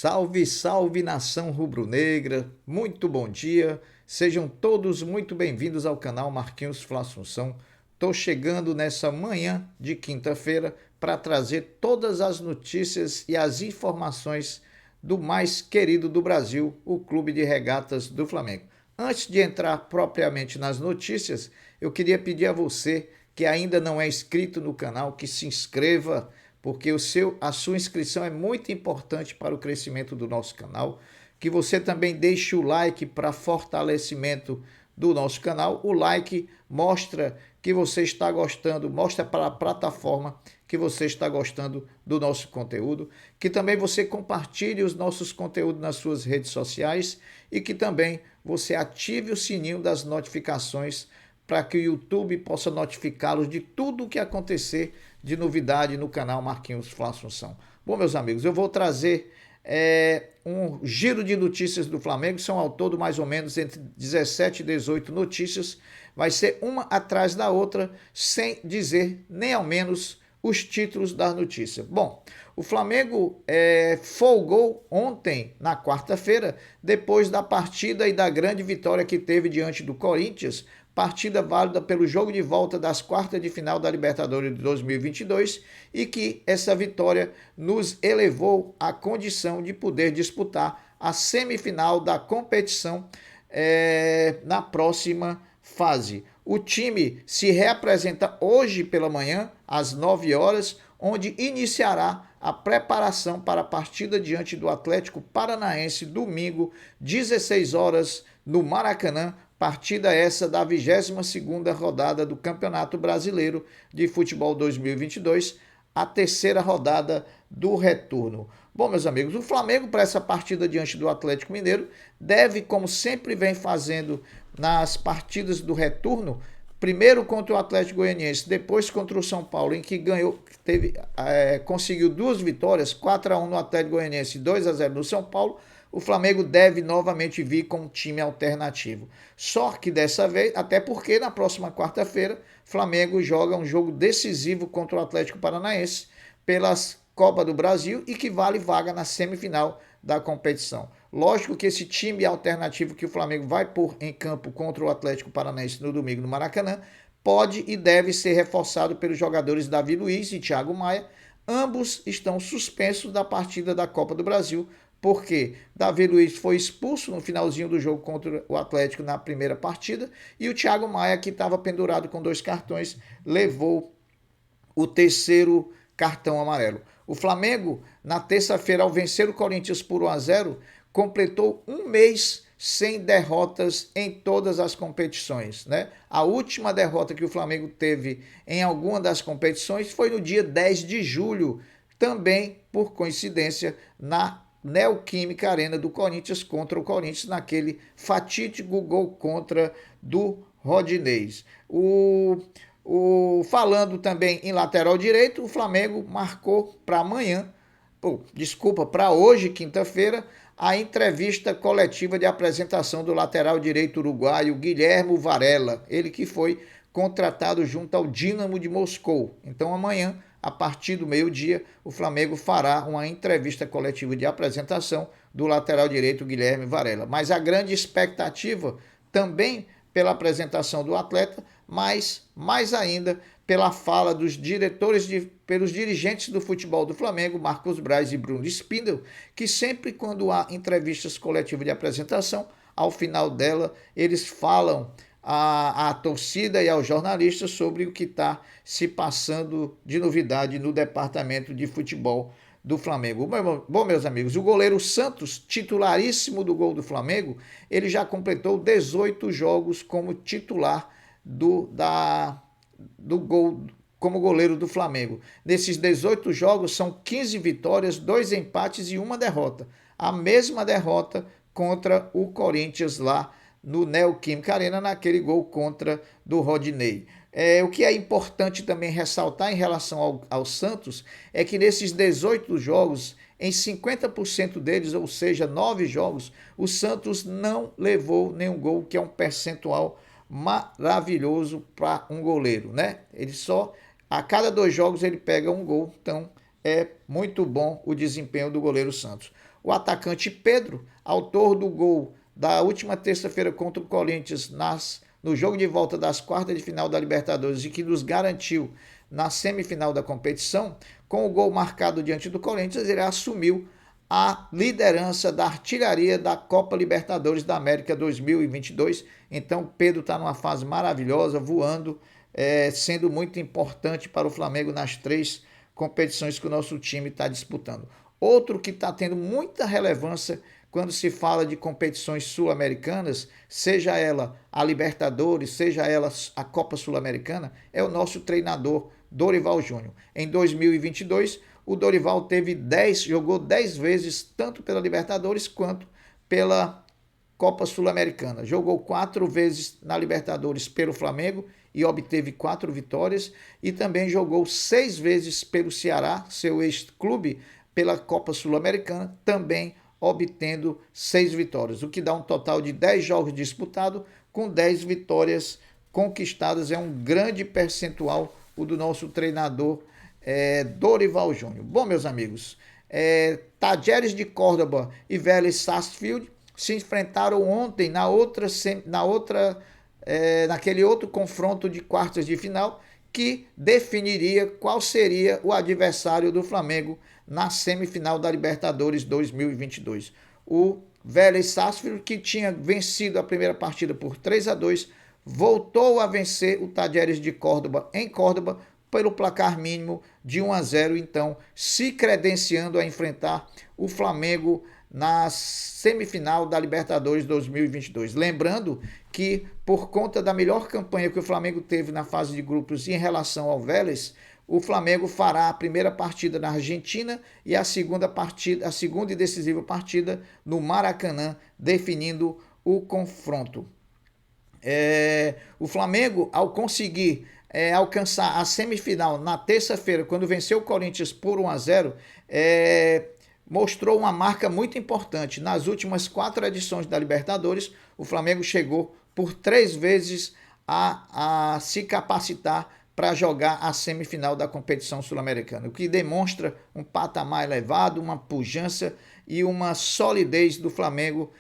Salve, salve nação rubro-negra, muito bom dia, sejam todos muito bem-vindos ao canal Marquinhos Fla Assunção. Estou chegando nessa manhã de quinta-feira para trazer todas as notícias e as informações do mais querido do Brasil, o Clube de Regatas do Flamengo. Antes de entrar propriamente nas notícias, eu queria pedir a você que ainda não é inscrito no canal, que se inscreva, porque a sua inscrição é muito importante para o crescimento do nosso canal. Que você também deixe o like para fortalecimento do nosso canal. O like mostra que você está gostando, mostra para a plataforma que você está gostando do nosso conteúdo. Que também você compartilhe os nossos conteúdos nas suas redes sociais e que também você ative o sininho das notificações para que o YouTube possa notificá-los de tudo o que acontecer de novidade no canal Marquinhos Fla Assunção. Bom, meus amigos, eu vou trazer um giro de notícias do Flamengo, são ao todo mais ou menos entre 17 e 18 notícias, vai ser uma atrás da outra, sem dizer nem ao menos os títulos das notícias. Bom, o Flamengo folgou ontem, na quarta-feira, depois da partida e da grande vitória que teve diante do Corinthians, partida válida pelo jogo de volta das quartas de final da Libertadores de 2022 e que essa vitória nos elevou à condição de poder disputar a semifinal da competição na próxima fase. O time se reapresenta hoje pela manhã, às 9 horas, onde iniciará a preparação para a partida diante do Atlético Paranaense, domingo, 16 horas, no Maracanã, partida essa da 22ª rodada do Campeonato Brasileiro de Futebol 2022, a terceira rodada do retorno. Bom, meus amigos, o Flamengo para essa partida diante do Atlético Mineiro deve, como sempre vem fazendo nas partidas do retorno, primeiro contra o Atlético Goianiense, depois contra o São Paulo, em que conseguiu duas vitórias, 4-1 no Atlético Goianiense e 2-0 no São Paulo. O Flamengo deve novamente vir com um time alternativo. Só que dessa vez, até porque na próxima quarta-feira, o Flamengo joga um jogo decisivo contra o Atlético Paranaense pelas Copa do Brasil e que vale vaga na semifinal da competição. Lógico que esse time alternativo que o Flamengo vai pôr em campo contra o Atlético Paranaense no domingo no Maracanã pode e deve ser reforçado pelos jogadores Davi Luiz e Thiago Maia. Ambos estão suspensos da partida da Copa do Brasil, porque Davi Luiz foi expulso no finalzinho do jogo contra o Atlético na primeira partida e o Thiago Maia, que estava pendurado com 2 cartões, levou o terceiro cartão amarelo. O Flamengo, na terça-feira, ao vencer o Corinthians por 1-0, completou um mês sem derrotas em todas as competições, né? A última derrota que o Flamengo teve em alguma das competições foi no dia 10 de julho, também, por coincidência, na Neoquímica Arena do Corinthians contra o Corinthians, naquele fatídico gol contra do Rodinei. Falando também em lateral direito, o Flamengo marcou para hoje, quinta-feira, a entrevista coletiva de apresentação do lateral direito uruguaio Guilherme Varela, ele que foi contratado junto ao Dínamo de Moscou. Então amanhã, a partir do meio-dia, o Flamengo fará uma entrevista coletiva de apresentação do lateral direito Guilherme Varela. Mas a grande expectativa também pela apresentação do atleta, mas mais ainda pela fala pelos dirigentes do futebol do Flamengo, Marcos Braz e Bruno Spindel, que sempre quando há entrevistas coletivas de apresentação, ao final dela, eles falam à torcida e aos jornalistas sobre o que está se passando de novidade no departamento de futebol do Flamengo. Bom, meus amigos, o goleiro Santos, titularíssimo do gol do Flamengo, ele já completou 18 jogos como titular do gol como goleiro do Flamengo. Nesses 18 jogos são 15 vitórias, 2 empates e 1 derrota. A mesma derrota contra o Corinthians lá no Neoquímica Arena, naquele gol contra do Rodinei. O que é importante também ressaltar em relação ao Santos é que nesses 18 jogos, em 50% deles, ou seja, 9 jogos, o Santos não levou nenhum gol, que é um percentual maravilhoso para um goleiro, né? Ele só, a cada 2 jogos ele pega um gol, então é muito bom o desempenho do goleiro Santos. O atacante Pedro, autor do gol da última terça-feira contra o Corinthians no jogo de volta das quartas de final da Libertadores e que nos garantiu na semifinal da competição, com o gol marcado diante do Corinthians, ele assumiu a liderança da artilharia da Copa Libertadores da América 2022. Então, Pedro está numa fase maravilhosa, voando, sendo muito importante para o Flamengo nas 3 competições que o nosso time está disputando. Outro que está tendo muita relevância quando se fala de competições sul-americanas, seja ela a Libertadores, seja ela a Copa Sul-Americana, é o nosso treinador Dorival Júnior. Em 2022, o Dorival jogou 10 vezes, tanto pela Libertadores quanto pela Copa Sul-Americana. Jogou 4 vezes na Libertadores pelo Flamengo e obteve 4 vitórias. E também jogou 6 vezes pelo Ceará, seu ex-clube, pela Copa Sul-Americana, também obtendo 6 vitórias, o que dá um total de 10 jogos disputados com 10 vitórias conquistadas. É um grande percentual o do nosso treinador Dorival Júnior. Bom, meus amigos, Talleres de Córdoba e Vélez Sarsfield se enfrentaram ontem naquele outro confronto de quartas de final que definiria qual seria o adversário do Flamengo na semifinal da Libertadores 2022. O Vélez Sarsfield, que tinha vencido a primeira partida por 3-2, voltou a vencer o Talleres de Córdoba em Córdoba pelo placar mínimo de 1-0, então se credenciando a enfrentar o Flamengo na semifinal da Libertadores 2022. Lembrando que, por conta da melhor campanha que o Flamengo teve na fase de grupos em relação ao Vélez, o Flamengo fará a primeira partida na Argentina e a segunda e decisiva partida no Maracanã, definindo o confronto. O Flamengo, ao conseguir alcançar a semifinal na terça-feira, quando venceu o Corinthians por 1-0, mostrou uma marca muito importante. Nas últimas 4 edições da Libertadores, o Flamengo chegou por 3 vezes a se capacitar para jogar a semifinal da competição sul-americana, o que demonstra um patamar elevado, uma pujança e uma solidez do Flamengo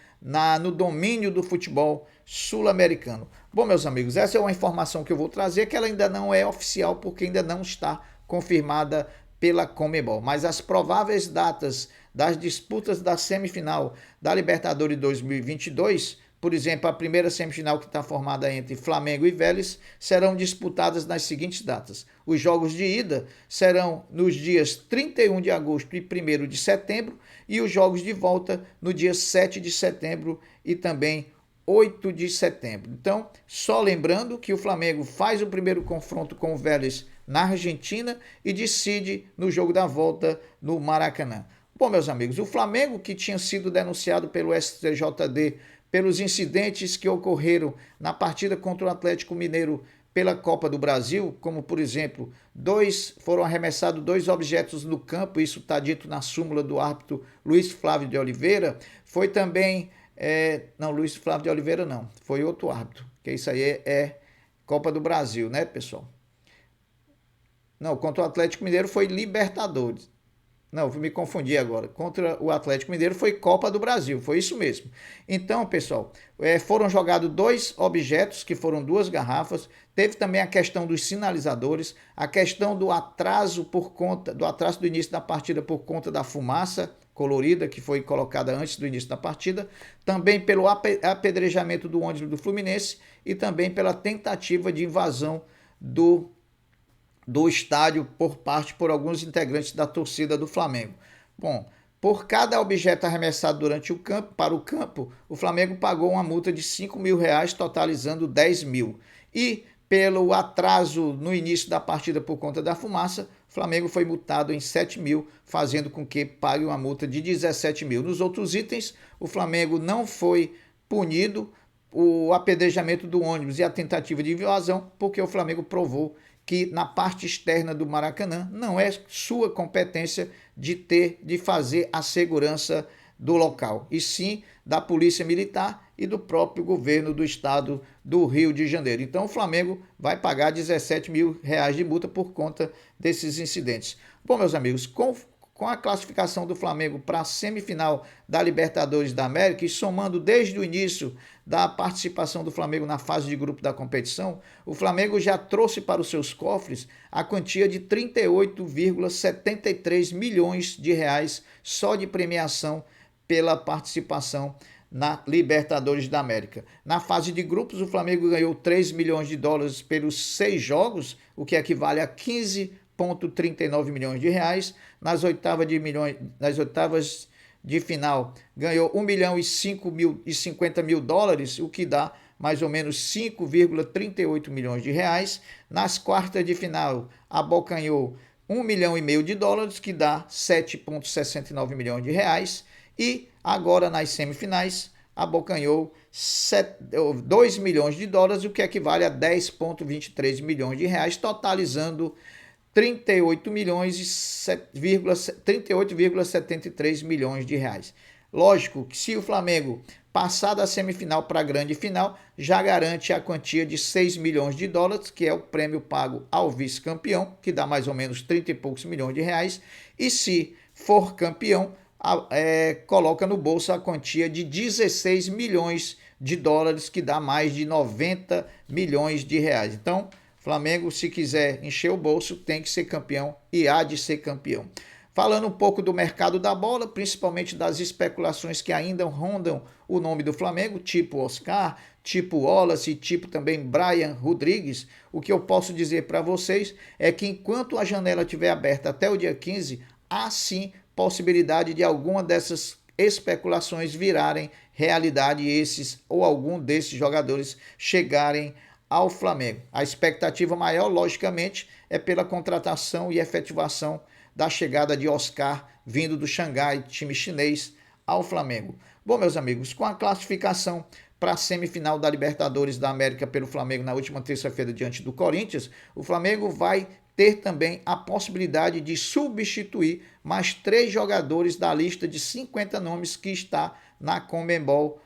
no domínio do futebol sul-americano. Bom, meus amigos, essa é uma informação que eu vou trazer, que ela ainda não é oficial, porque ainda não está confirmada pela Conmebol, mas as prováveis datas das disputas da semifinal da Libertadores 2022, por exemplo, a primeira semifinal que está formada entre Flamengo e Vélez, serão disputadas nas seguintes datas. Os jogos de ida serão nos dias 31 de agosto e 1º de setembro e os jogos de volta no dia 7 de setembro e também 8 de setembro. Então, só lembrando que o Flamengo faz o primeiro confronto com o Vélez na Argentina e decide no jogo da volta no Maracanã. Bom, meus amigos, o Flamengo, que tinha sido denunciado pelo STJD pelos incidentes que ocorreram na partida contra o Atlético Mineiro pela Copa do Brasil, como, por exemplo, foram arremessados 2 objetos no campo, isso está dito na súmula do árbitro Luiz Flávio de Oliveira, foi também... não, Luiz Flávio de Oliveira não, foi outro árbitro, que isso aí é Copa do Brasil, né, pessoal? Não, contra o Atlético Mineiro foi Libertadores. Não, me confundi agora. Contra o Atlético Mineiro foi Copa do Brasil, foi isso mesmo. Então, pessoal, foram jogados 2 objetos, que foram 2 garrafas. Teve também a questão dos sinalizadores, a questão do atraso do início da partida por conta da fumaça colorida que foi colocada antes do início da partida, também pelo apedrejamento do ônibus do Fluminense e também pela tentativa de invasão do estádio por alguns integrantes da torcida do Flamengo. Bom, por cada objeto arremessado para o campo, o Flamengo pagou uma multa de R$5.000, totalizando 10 mil. E pelo atraso no início da partida por conta da fumaça, o Flamengo foi multado em 7 mil, fazendo com que pague uma multa de 17 mil. Nos outros itens, o Flamengo não foi punido, o apedrejamento do ônibus e a tentativa de invasão, porque o Flamengo provou que na parte externa do Maracanã não é sua competência de fazer a segurança do local, e sim da Polícia Militar e do próprio governo do estado do Rio de Janeiro. Então o Flamengo vai pagar R$17 mil de multa por conta desses incidentes. Bom, meus amigos, com a classificação do Flamengo para a semifinal da Libertadores da América e somando desde o início da participação do Flamengo na fase de grupo da competição, o Flamengo já trouxe para os seus cofres a quantia de 38,73 milhões de reais só de premiação pela participação na Libertadores da América. Na fase de grupos, o Flamengo ganhou 3 milhões de dólares pelos 6 jogos, o que equivale a 15,39 milhões de reais. Nas oitavas de final, ganhou 1 milhão e 50 mil dólares, o que dá mais ou menos 5,38 milhões de reais. Nas quartas de final, abocanhou 1 milhão e meio de dólares, que dá 7,69 milhões de reais. E agora nas semifinais, abocanhou 2 milhões de dólares, o que equivale a 10,23 milhões de reais, totalizando 38,73 milhões de reais. Lógico que se o Flamengo passar da semifinal para a grande final, já garante a quantia de 6 milhões de dólares, que é o prêmio pago ao vice-campeão, que dá mais ou menos 30 e poucos milhões de reais. E se for campeão, coloca no bolso a quantia de 16 milhões de dólares, que dá mais de 90 milhões de reais. Então, Flamengo, se quiser encher o bolso, tem que ser campeão e há de ser campeão. Falando um pouco do mercado da bola, principalmente das especulações que ainda rondam o nome do Flamengo, tipo Oscar, tipo Wallace, tipo também Brian Rodrigues, o que eu posso dizer para vocês é que enquanto a janela estiver aberta até o dia 15, há sim possibilidade de alguma dessas especulações virarem realidade e esses ou algum desses jogadores chegarem ao Flamengo. A expectativa maior, logicamente, é pela contratação e efetivação da chegada de Oscar, vindo do Xangai, time chinês, ao Flamengo. Bom, meus amigos, com a classificação para a semifinal da Libertadores da América pelo Flamengo na última terça-feira diante do Corinthians, o Flamengo vai ter também a possibilidade de substituir mais 3 jogadores da lista de 50 nomes que está na Conmebol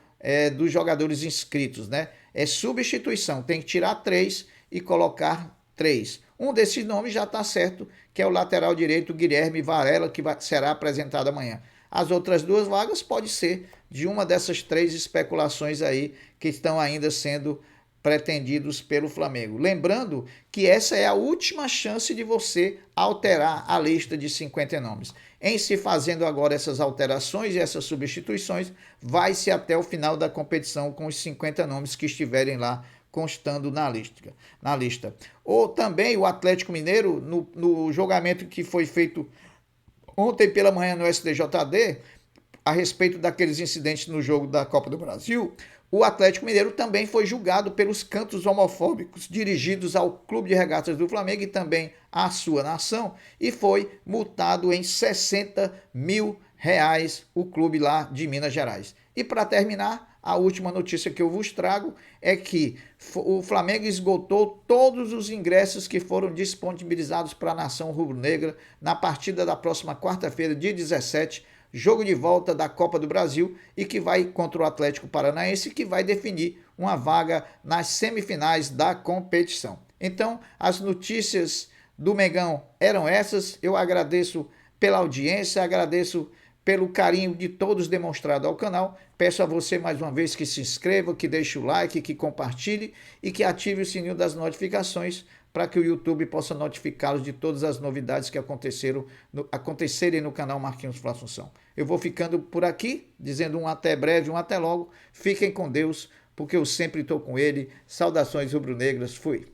dos jogadores inscritos, né? É substituição, tem que tirar 3 e colocar 3. Um desses nomes já está certo, que é o lateral direito Guilherme Varela, que será apresentado amanhã. As outras 2 vagas pode ser de uma dessas 3 especulações aí que estão ainda sendo pretendidos pelo Flamengo. Lembrando que essa é a última chance de você alterar a lista de 50 nomes. Em se fazendo agora essas alterações e essas substituições, vai-se até o final da competição com os 50 nomes que estiverem lá constando na lista. Ou também o Atlético Mineiro, no julgamento que foi feito ontem pela manhã no STJD, a respeito daqueles incidentes no jogo da Copa do Brasil, o Atlético Mineiro também foi julgado pelos cantos homofóbicos dirigidos ao Clube de Regatas do Flamengo e também à sua nação, e foi multado em 60 mil reais o clube lá de Minas Gerais. E para terminar, a última notícia que eu vos trago é que o Flamengo esgotou todos os ingressos que foram disponibilizados para a nação rubro-negra na partida da próxima quarta-feira, dia 17, jogo de volta da Copa do Brasil e que vai contra o Atlético Paranaense, que vai definir uma vaga nas semifinais da competição. Então, as notícias do Mengão eram essas. Eu agradeço pela audiência, agradeço pelo carinho de todos demonstrado ao canal. Peço a você mais uma vez que se inscreva, que deixe o like, que compartilhe e que ative o sininho das notificações para que o YouTube possa notificá-los de todas as novidades que acontecerem no canal Marquinhos Fla Assunção. Eu vou ficando por aqui, dizendo um até breve, um até logo. Fiquem com Deus, porque eu sempre estou com ele. Saudações rubro-negras. Fui.